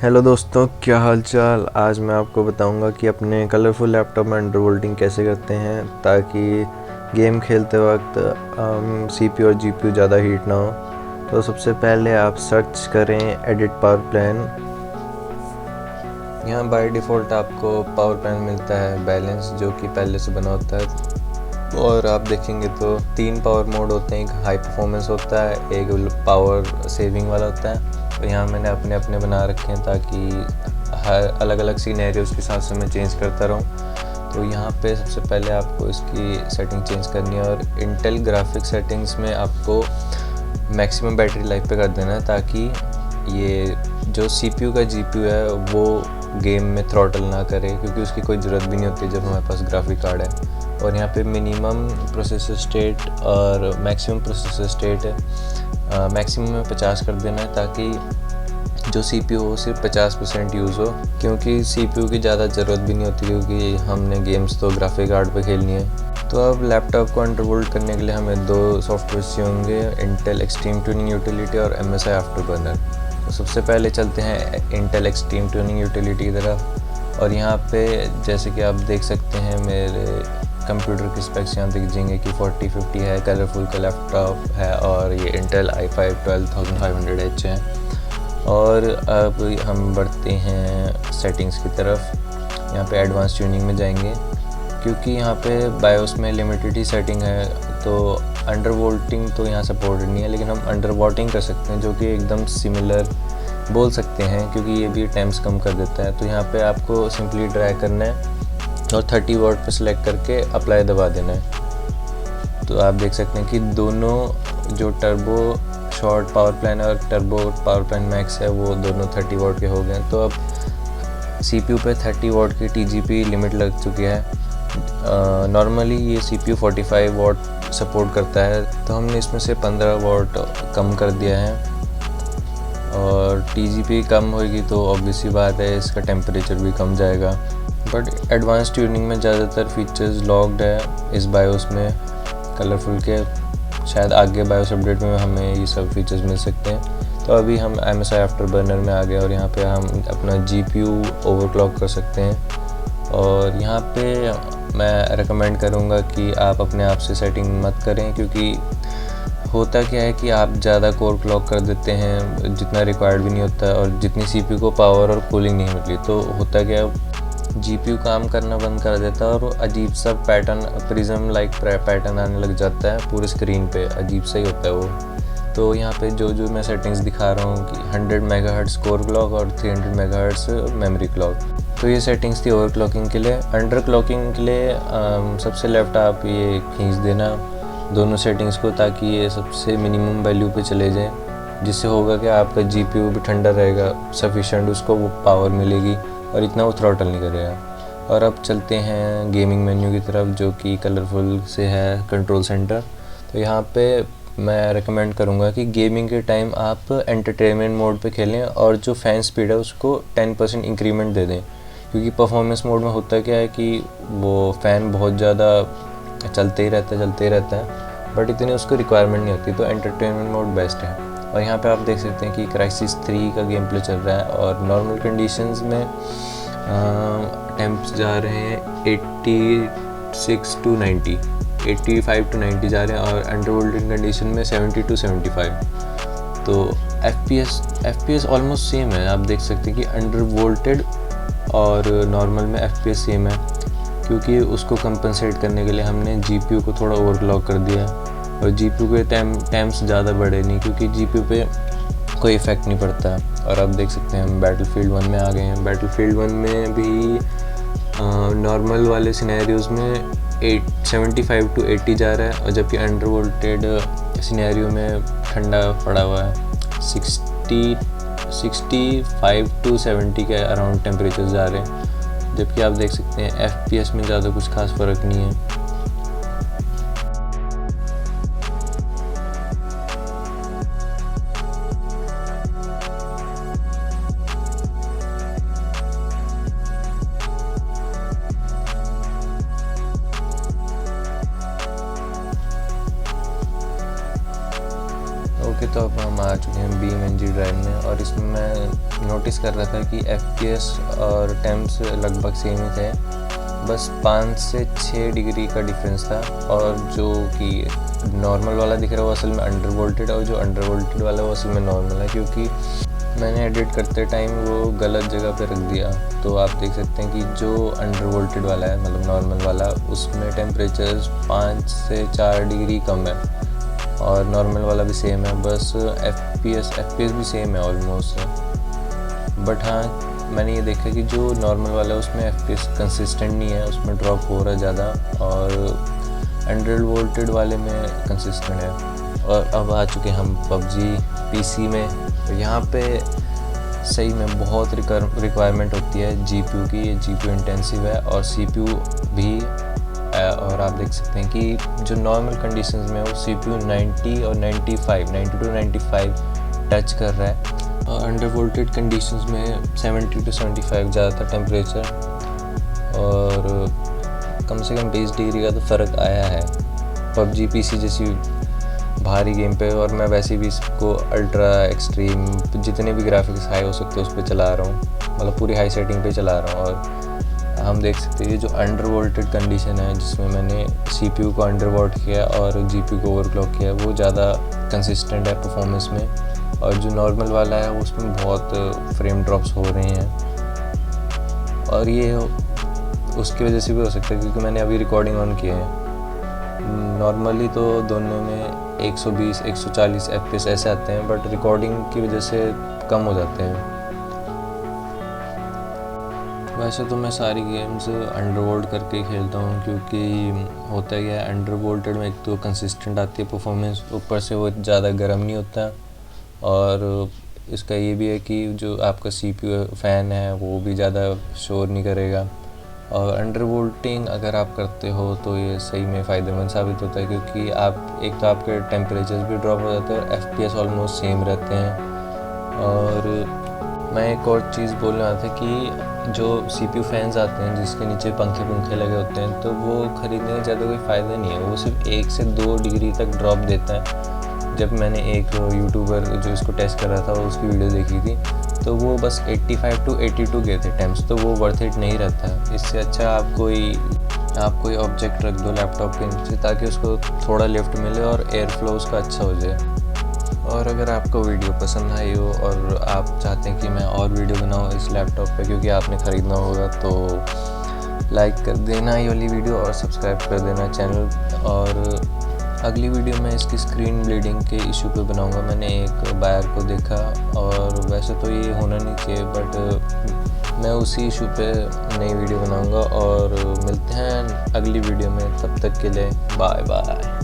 Hello दोस्तों, क्या हाल चाल। आज मैं आपको बताऊंगा कि अपने कलरफुल लैपटॉप में अंडरवोल्टिंग कैसे करते हैं ताकि गेम खेलते वक्त सीपीयू और जीपीयू ज़्यादा हीट ना हो। तो सबसे पहले आप सर्च करें एडिट पावर प्लान। यहाँ बाय डिफ़ॉल्ट आपको पावर प्लान मिलता है बैलेंस, जो कि पहले से बना होता है। और आप देखेंगे तो 3 पावर मोड होते हैं, एक हाई परफॉर्मेंस होता है, एक पावर सेविंग वाला होता है। तो यहाँ मैंने अपने अपने बना रखे हैं ताकि हर अलग अलग सीनेरियोज़ के हिसाब से मैं चेंज करता रहूँ। तो यहाँ पे सबसे पहले आपको इसकी सेटिंग चेंज करनी है और इंटेल ग्राफिक सेटिंग्स में आपको मैक्सिमम बैटरी लाइफ पे कर देना है ताकि ये जो सीपीयू का जीपीयू है वो गेम में थ्रॉटल ना करे, क्योंकि उसकी कोई ज़रूरत भी नहीं होती जब हमारे पास ग्राफिक कार्ड है। और यहाँ पे मिनिमम प्रोसेसर स्टेट और मैक्सिमम प्रोसेसर स्टेट है, मैक्सिमम में 50 कर देना है ताकि जो सीपीयू हो सिर्फ 50% यूज़ हो, क्योंकि सीपीयू की ज़्यादा ज़रूरत भी नहीं होती क्योंकि हमने गेम्स तो ग्राफिक कार्ड पे खेलनी है। तो अब लैपटॉप को अंडरवोल्ट करने के लिए हमें 2 सॉफ्टवेयर चाहिए होंगे, इंटेल एक्सट्रीम ट्यूनिंग यूटिलिटी और MSI आफ्टरबर्नर। तो सबसे पहले चलते हैं इंटेल एक्सट्रीम ट्यूनिंग यूटिलिटी की तरफ। और यहाँ पे जैसे कि आप देख सकते हैं मेरे कंप्यूटर के स्पेक्स यहाँ दिख जाएंगे कि 4050 है, कलरफुल का लैपटॉप है और ये इंटेल i5 12500H है। और अब हम बढ़ते हैं सेटिंग्स की तरफ। यहाँ पे एडवांस ट्यूनिंग में जाएंगे क्योंकि यहाँ पे बायोस में लिमिटेड ही सेटिंग है, तो अंडर वोल्टिंग तो यहाँ सपोर्टेड नहीं है, लेकिन हम अंडर वॉटिंग कर सकते हैं जो कि एकदम सिमिलर बोल सकते हैं क्योंकि ये भी टाइम्स कम कर देता है। तो यहाँ पे आपको सिंपली ड्रैग करना है और 30 वॉट पे सिलेक्ट करके अप्लाई दबा देना है। तो आप देख सकते हैं कि दोनों जो टर्बो शॉर्ट पावर प्लान और टर्बो पावर प्लान मैक्स है वो दोनों 30 वॉट के हो गए हैं। तो अब सीपीयू पे 30 वॉट की टीजीपी लिमिट लग चुकी है। नॉर्मली ये सीपीयू 45 वॉट सपोर्ट करता है, तो हमने इसमें से 15 वॉट कम कर दिया है। और टीजीपी कम होगी तो ऑब्वियसली बात है इसका टेम्परेचर भी कम जाएगा। बट एडवांस ट्यूनिंग में ज़्यादातर फीचर्स लॉक्ड है इस बायोस में कलरफुल के, शायद आगे बायोस अपडेट में हमें ये सब फीचर्स मिल सकते हैं। तो अभी हम MSI आफ्टरबर्नर में आ गए और यहाँ पे हम अपना जीपीयू ओवरक्लॉक कर सकते हैं। और यहाँ पे मैं रेकमेंड करूँगा कि आप अपने आप से सेटिंग मत करें, क्योंकि होता क्या है कि आप ज़्यादा कोर क्लॉक कर देते हैं जितना रिक्वायर्ड भी नहीं होता और जितनी सीपीयू को पावर और कूलिंग नहीं मिली, तो होता क्या है जीपीयू काम करना बंद कर देता है और अजीब सा पैटर्न प्रिज्म लाइक पैटर्न आने लग जाता है पूरे स्क्रीन पे, अजीब सा ही होता है वो। तो यहाँ पे जो मैं सेटिंग्स दिखा रहा हूँ कि 100 मेगाहर्ट्ज़ कोर क्लॉक और 300 मेगाहर्ट्ज़ मेमोरी क्लॉक, तो ये सेटिंग्स थी ओवरक्लॉकिंग के लिए। अंडर क्लॉकिंग के लिए सबसे लेफ्ट आप ये खींच देना दोनों सेटिंग्स को ताकि ये सबसे मिनिमम वैल्यू पे चले जाए, जिससे होगा कि आपका जीपीयू भी ठंडा रहेगा, सफिशेंट उसको वो पावर मिलेगी और इतना वो थ्रॉटल नहीं करेगा। और अब चलते हैं गेमिंग मेन्यू की तरफ, जो कि कलरफुल से है कंट्रोल सेंटर। तो यहाँ पे मैं रेकमेंड करूँगा कि गेमिंग के टाइम आप एंटरटेनमेंट मोड पे खेलें और जो फ़ैन स्पीड है उसको 10% इंक्रीमेंट दे दें, क्योंकि परफॉर्मेंस मोड में होता क्या है कि वो फ़ैन बहुत ज़्यादा चलते ही रहता है बट इतनी उसको रिक्वायरमेंट नहीं होती। तो एंटरटेनमेंट मोड बेस्ट है। और यहाँ पे आप देख सकते हैं कि क्राइसिस 3 का गेम प्ले चल रहा है और नॉर्मल कंडीशंस में टेम्प्स जा रहे हैं 86 टू 90, 85 टू 90 जा रहे हैं और अंडर वोल्टेड कंडीशन में 70 टू 75। तो FPS ऑलमोस्ट सेम है। आप देख सकते हैं कि अंडर वोल्टेड और नॉर्मल में FPS सेम है, क्योंकि उसको कंपनसेट करने के लिए हमने जीपीयू को थोड़ा ओवरक्लॉक कर दिया और जीपीयू के टाइम्स ज़्यादा बढ़े नहीं, क्योंकि जीपीयू पे कोई इफ़ेक्ट नहीं पड़ता। और आप देख सकते हैं हम बैटलफील्ड 1 में आ गए हैं। बैटलफील्ड 1 में भी नॉर्मल वाले सिनेरियोज़ में 75 टू 80 जा रहा है और जबकि अंडर वोल्टेड सिनेरियो में ठंडा पड़ा हुआ है 65 टू 70 के अराउंड टेम्परेचर जा रहे हैं। जबकि आप देख सकते हैं FPS में ज़्यादा कुछ खास फ़र्क नहीं है। ओके, तो अब हम आ चुके हैं BeamNG ड्राइव में, और इसमें मैं नोटिस कर रहा था कि FPS और टेम्प्स लगभग सेम ही थे, बस 5 से 6 डिग्री का डिफरेंस था। और जो कि नॉर्मल वाला दिख रहा है वो असल में अंडर वोल्टेड, और जो अंडर वोल्टेड वाला वो असल में नॉर्मल है, क्योंकि मैंने एडिट करते टाइम वो गलत जगह पे रख दिया। तो आप देख सकते हैं कि जो अंडर वोल्टेड वाला है, मतलब नॉर्मल वाला, उसमें टेम्परेचर 5 से 4 डिग्री कम है, और नॉर्मल वाला भी सेम है, बस FPS भी सेम है ऑलमोस्ट। बट हाँ, मैंने ये देखा कि जो नॉर्मल वाला है उसमें FPS कंसिस्टेंट नहीं है, उसमें ड्रॉप हो रहा है ज़्यादा, और अंडर वोल्टेड वाले में कंसिस्टेंट है। और अब आ चुके हम PUBG PC में। तो यहाँ पे सही में बहुत रिक्वायरमेंट होती है GPU की, ये GPU इंटेंसिव है, और CPU भी। और आप देख सकते हैं कि जो नॉर्मल कंडीशंस में वो CPU 90 और 90 to 95 टच कर रहा है, और अंडर वोल्टेड कंडीशंस में 70 to 75 ज़्यादातर टेम्परेचर, और कम से कम 20 डिग्री का तो फ़र्क आया है PUBG PC जैसी भारी गेम पे। और मैं वैसे भी इसको अल्ट्रा एक्सट्रीम जितने भी ग्राफिक्स हाई हो सकते हैं उस पर चला रहा हूँ, मतलब पूरी हाई सेटिंग पे चला रहा हूँ। और हम देख सकते हैं ये जो अंडर वोल्टेड कंडीशन है, जिसमें मैंने CPU को अंडर वोल्ट किया और GPU को ओवरक्लॉक किया, वो ज़्यादा कंसिस्टेंट है परफॉर्मेंस में। और जो नॉर्मल वाला है उसमें बहुत फ्रेम ड्रॉप्स हो रहे हैं, और ये उसकी वजह से भी हो सकता है क्योंकि मैंने अभी रिकॉर्डिंग ऑन किया है। नॉर्मली तो दोनों में 120-140 FPS ऐसे आते हैं, बट रिकॉर्डिंग की वजह से कम हो जाते हैं। वैसे तो मैं सारी गेम्स अंडर वोल्ट करके ही खेलता हूँ, क्योंकि होता ही है अंडर वोल्टेड में एक तो कंसिस्टेंट आती है परफॉर्मेंस, ऊपर से वो ज़्यादा गर्म नहीं होता, और इसका ये भी है कि जो आपका CPU फ़ैन है वो भी ज़्यादा शोर नहीं करेगा। और अंडर वोल्टिंग अगर आप करते हो तो ये सही में फ़ायदेमंद साबित होता है, क्योंकि आप एक तो आपके टेम्परेचर भी ड्रॉप हो जाते हैं और FPS ऑलमोस्ट सेम रहते हैं। और मैं एक और चीज़ बोलने वाला था कि जो CPU फैंस आते हैं जिसके नीचे पंखे लगे होते हैं, तो वो ख़रीदने का ज़्यादा कोई फ़ायदा नहीं है, वो सिर्फ 1 से 2 डिग्री तक ड्रॉप देता है। जब मैंने एक यूट्यूबर जो इसको टेस्ट कर रहा था उसकी वीडियो देखी थी, तो वो बस 85 to 82 गए थे टेम्प्स, तो वो वर्थ इट नहीं रहता। इससे अच्छा आप कोई ऑब्जेक्ट रख दो लैपटॉप के नीचे, ताकि उसको थोड़ा लिफ्ट मिले और एयर फ्लो उसका अच्छा हो जाए। और अगर आपको वीडियो पसंद आई हो और आप चाहते हैं कि मैं और वीडियो बनाऊँ इस लैपटॉप पे, क्योंकि आपने ख़रीदना होगा, तो लाइक कर देना ये वाली वीडियो और सब्सक्राइब कर देना चैनल। और अगली वीडियो में इसकी स्क्रीन ब्लीडिंग के इशू पे बनाऊंगा। मैंने एक बायर को देखा, और वैसे तो ये होना नहीं चाहिए, बट मैं उसी इशू पे नई वीडियो बनाऊंगा। और मिलते हैं अगली वीडियो में, तब तक के लिए बाय बाय।